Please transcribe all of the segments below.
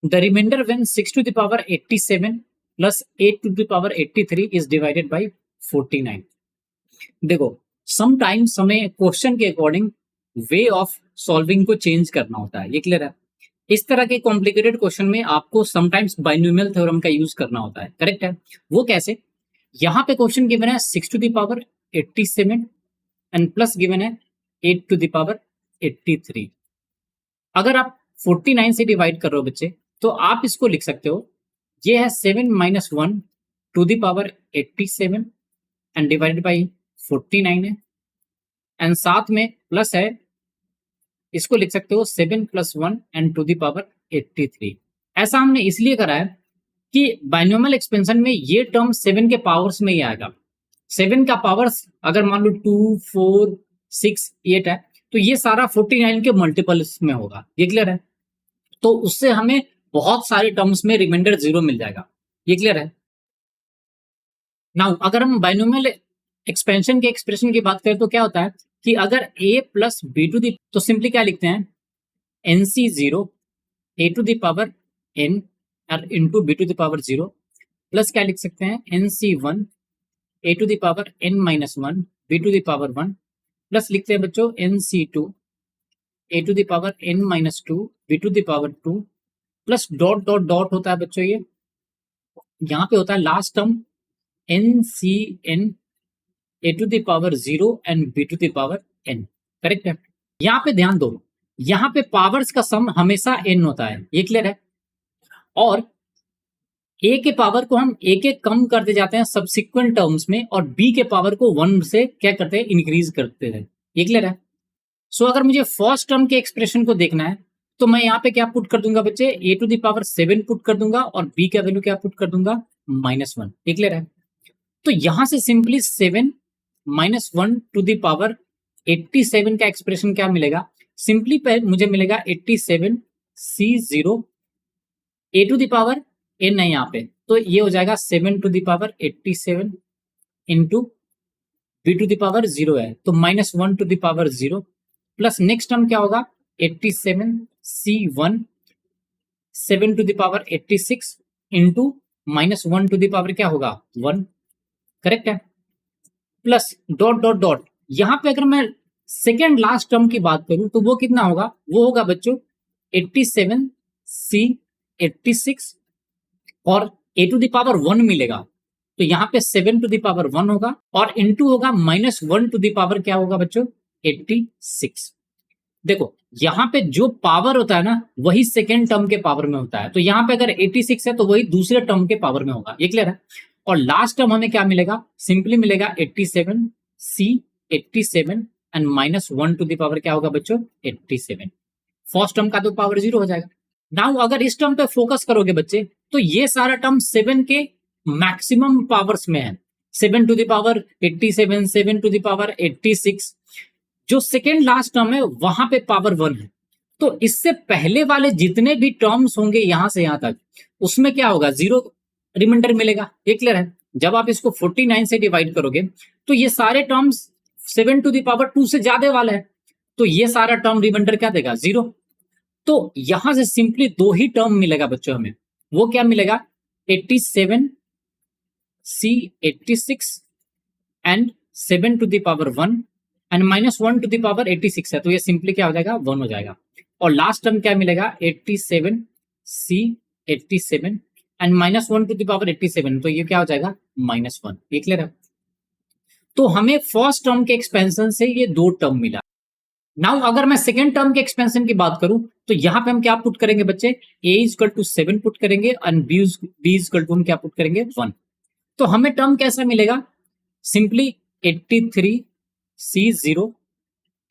The reminder when 6 to the power 87 plus 8 to the power 83 is divided by 49। देखो sometimes हमें question के according way of solving को change करना होता है, ये क्लियर है। इस तरह के कॉम्प्लिकेटेड क्वेश्चन में आपको समटाइम्स बाइनोमियल थ्योरम का यूज करना होता है, करेक्ट है। वो कैसे? यहाँ पे क्वेश्चन गिवन है 6 to the power 87 and plus given है 8 to the power 83। अगर आप 49 से डिवाइड कर रहे हो बच्चे, तो आप इसको लिख सकते हो, ये है 7 - 1 to the power 87 and divided by 49 है, एंड साथ में प्लस है, इसको लिख सकते हो 7 + 1 एंड टू द पावर 83। ऐसा हमने इसलिए करा है कि बाइनोमियल एक्सपेंशन में ये टर्म 7 के पावर्स में ही आएगा। 7 का पावर्स अगर मान लो 2, 4, 6, 8 है, तो ये सारा 49 के मल्टीपल्स में होगा, ये क्लियर है। तो उससे हमें बहुत सारे टर्म्स में रिमाइंडर 0 मिल जाएगा, ये क्लियर है। नाउ अगर हम बाइनोमियल एक्सपेंशन के एक्सप्रेशन की बात करें तो क्या होता है कि अगर a + b तो सिंपली क्या लिखते हैं, nc0 a to the power n और into b to the power 0 plus क्या लिख सकते हैं, nc1 a to the power n - 1 b to the power 1 plus लिखते हैं बच्चों nc2 a to the power n - 2 b to the power 2 plus dot dot dot होता है बच्चों, ये यहाँ पे होता है last term ncn a to the power 0 and b to the power n, correct है। यहाँ पे ध्यान दो, यहाँ पे पावर्स का सम हमेशा n होता है, ये क्लियर है। और a के पावर को हम एक एक कम करते जाते हैं सब्सिक्वेंट टर्म्स में, और b के पावर को 1 से क्या करते हैं, इंक्रीज करते हैं, ये क्लियर है। सो अगर मुझे फर्स्ट टर्म के एक्सप्रेशन को देखना है तो मैं यहाँ पे क्या पुट कर दूंगा बच्चे, a to the power 7 put कर दूंगा और b का वैल्यू क्या पुट कर दूंगा, -1, ये क्लियर है। तो यहां से सिंपली 7 - 1 to the power 87 का एक्सप्रेशन क्या मिलेगा, सिंपली मुझे मिलेगा 87 C0 a to the power n है यहाँ पे, तो ये हो जाएगा 7 to the power 87 into b to the power 0 है, तो -1 to the power 0 plus next term क्या होगा, 87 C1 7 to the power 86 into -1 to the power क्या होगा, 1, करेक्ट है। प्लस डॉट डॉट डॉट, यहां पे अगर मैं सेकेंड लास्ट टर्म की बात करूं तो वो कितना होगा, वो होगा बच्चों 87 C 86 और a to the power 1 मिलेगा, तो यहाँ पे 7 to the power 1 होगा और इनटू होगा -1 to the power क्या होगा बच्चों, 86। देखो यहाँ पे जो पावर होता है ना, वही सेकेंड टर्म के पावर में होता है, तो यहाँ पे अगर 86 है तो वही दूसरे टर्म के पावर में होगा, ये क्लियर है। और लास्ट टर्म हमें क्या मिलेगा, सिंपली मिलेगा 87 C 87 and -1 to the power क्या होगा बच्चों, 87। फर्स्ट टर्म का तो पावर 0 हो जाएगा। नाउ अगर इस टर्म पे फोकस करोगे बच्चे, तो ये सारा टर्म 7 के मैक्सिमम पावर्स में है, 7 to the power 87, 7 to the power 86। जो सेकेंड लास्ट टर्म है वहां पे पावर 1 है, तो इससे पहले वाले जितने भी टर्म्स होंगे यहां से यहां तक, उसमें क्या होगा, 0 रिमाइंडर मिलेगा, ये क्लियर है। जब आप इसको 49 से डिवाइड करोगे तो ये सारे टर्म्स 7 to the power 2 से ज्यादा वाला है, तो ये सारा टर्म रिमाइंडर क्या देगा, 0। तो यहां से सिंपली 2 ही टर्म मिलेगा बच्चों हमें, वो क्या मिलेगा, 87 C 86 and 7 to the power 1 and -1 to the power 86 है, तो ये सिंपली क्या हो जाएगा, 1 हो जाएगा। और लास्ट टर्म क्या मिलेगा, 87 C 87 and -1 to the power 87, तो ये क्या हो जाएगा, -1, ये क्लियर है। तो हमें फर्स्ट टर्म के एक्सपेंशन से ये 2 टर्म मिला। नाउ अगर मैं सेकेंड टर्म के एक्सपेंशन की बात करूं तो यहां पे हम क्या पुट करेंगे बच्चे, a = 7 पुट करेंगे एंड b = हम क्या पुट करेंगे, 1। तो हमें टर्म कैसा मिलेगा, simply 83 C0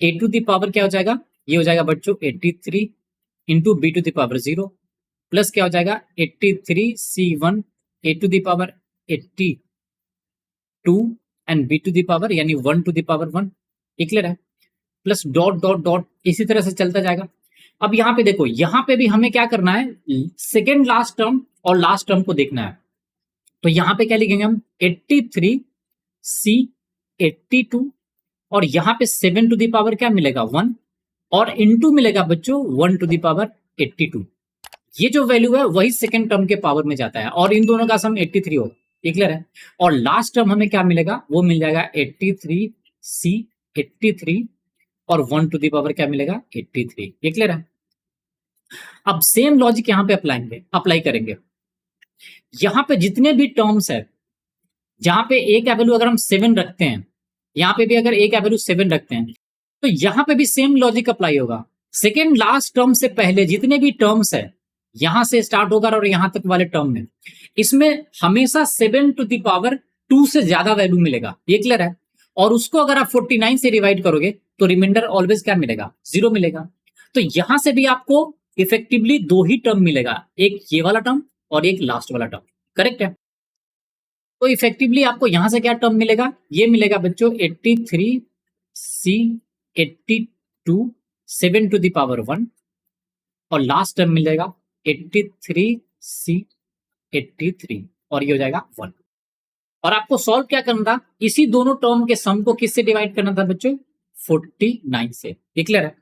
a to the power क्या हो जाएगा, ये हो जाएगा बच्चों 83 into b to the power 0 plus क्या हो जाएगा 83 C1 a to the power 82 and b to the power यानी 1 to the power 1, ये क्लियर है। प्लस डॉट डॉट डॉट इसी तरह से चलता जाएगा। अब यहाँ पे देखो, यहाँ पे भी हमें क्या करना है, सेकेंड लास्ट टर्म और लास्ट टर्म को देखना है, तो यहाँ पे क्या लिखेंगे हम, 83 C 82 और यहाँ पे 7 to the power क्या मिलेगा, 1 और इनटू मिलेगा बच्चों 1 to the power 82। ये जो वैल्यू है वही सेकंड टर्म के पावर में जाता है और इन दोनों का सम 83 होगा, ये क्लियर है। और लास्ट टर्म हमें क्या मिलेगा, वो मिल जाएगा 83C 83 और 1 टू द पावर क्या मिलेगा 83, ये क्लियर है। अब सेम लॉजिक यहाँ पे अप्लाई करेंगे। यहाँ पे जितने भी टर्म्स है जहां पे ए का वैल्यू अगर हम 7 रखते हैं, यहाँ पे भी अगर ए का वैल्यू 7 रखते हैं, तो यहाँ पे भी सेम लॉजिक अप्लाई होगा। सेकेंड लास्ट टर्म से पहले जितने भी टर्म्स है यहां से स्टार्ट होगा और यहां तक वाले टर्म में, इसमें हमेशा 7 टू द पावर 2 से ज्यादा वैल्यू मिलेगा, ये क्लियर है। और उसको अगर आप 49 से डिवाइड करोगे तो रिमाइंडर ऑलवेज क्या मिलेगा, 0 मिलेगा। तो यहां से भी आपको इफेक्टिवली 2 ही टर्म मिलेगा, एक ये वाला टर्म और एक लास्ट वाला टर्म, करेक्ट है। तो इफेक्टिवली आपको यहां से क्या टर्म मिलेगा, ये मिलेगा बच्चों 83C 82 7 टू द पावर 1 और लास्ट टर्म मिल जाएगा 83C 83 और ये हो जाएगा 1। और आपको सॉल्व क्या करना था, इसी दोनों टर्म के सम को किससे डिवाइड करना था बच्चों, 49 से, ये क्लियर है।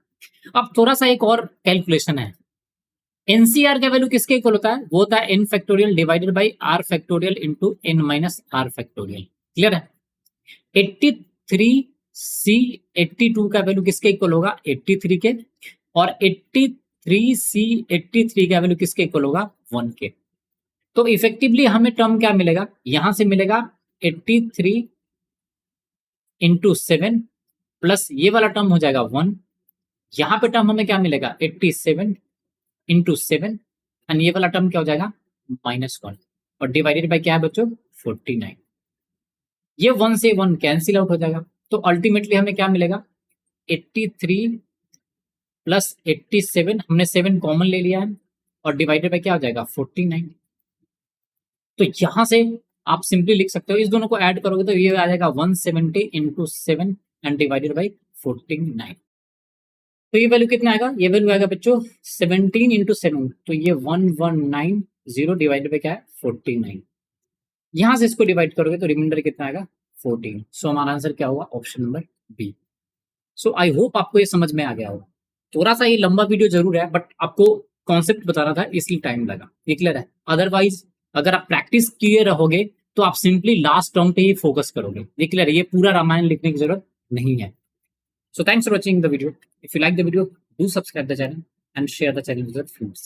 अब थोड़ा सा एक और कैलकुलेशन है, एनसीआर का वैल्यू किसके इक्वल होता है, वो होता है n factorial divided by r factorial into n minus r factorial, clear है। 83C 82 का वैल्यू किसके इक्वल होगा, 83 के, और 83C 83 का वैल्यू किसके इक्वल होगा, 1 के। तो इफेक्टिवली हमें टर्म क्या मिलेगा, यहां से मिलेगा 83 इंटू 7 प्लस ये वाला टर्म हो जाएगा 1, यहां पे टर्म हमें क्या मिलेगा 87 इंटू 7 एंड ये वाला टर्म क्या हो जाएगा -1 और डिवाइडेड बाय क्या है बच्चों 49। ये 1 से 1 कैंसिल आउट हो जाएगा, तो अल्टीमेटली हमें क्या मिलेगा 83 प्लस 87, हमने 7 कॉमन ले लिया है और डिवाइडेड बाय क्या हो जाएगा 49। तो यहां से आप सिंपली लिख सकते हो, इस दोनों को ऐड करोगे तो ये आ जाएगा 170 इंटू 7 एंड डिवाइडेड बाई 49। तो ये वैल्यू कितना आएगा, ये वैल्यू आएगा बच्चों 17 इंटू 7, तो ये 1190 डिवाइडेड बाई क्या है 49। यहां से इसको डिवाइड करोगे तो रिमाइंडर कितना आएगा 14। सो हमारा आंसर क्या होगा, option number B. So I hope आपको ये समझ में आ गया होगा। थोड़ा सा ये लंबा वीडियो जरूर है बट आपको कॉन्सेप्ट बताना था इसलिए टाइम लगा, ये क्लियर है। अदरवाइज अगर आप प्रैक्टिस किए रहोगे तो आप सिंपली लास्ट टर्म पे ही फोकस करोगे, ये क्लियर है। ये पूरा रामायण लिखने की जरूरत नहीं है। So thanks for watching the video. If you like the video, do subscribe the channel and share the channel with your friends.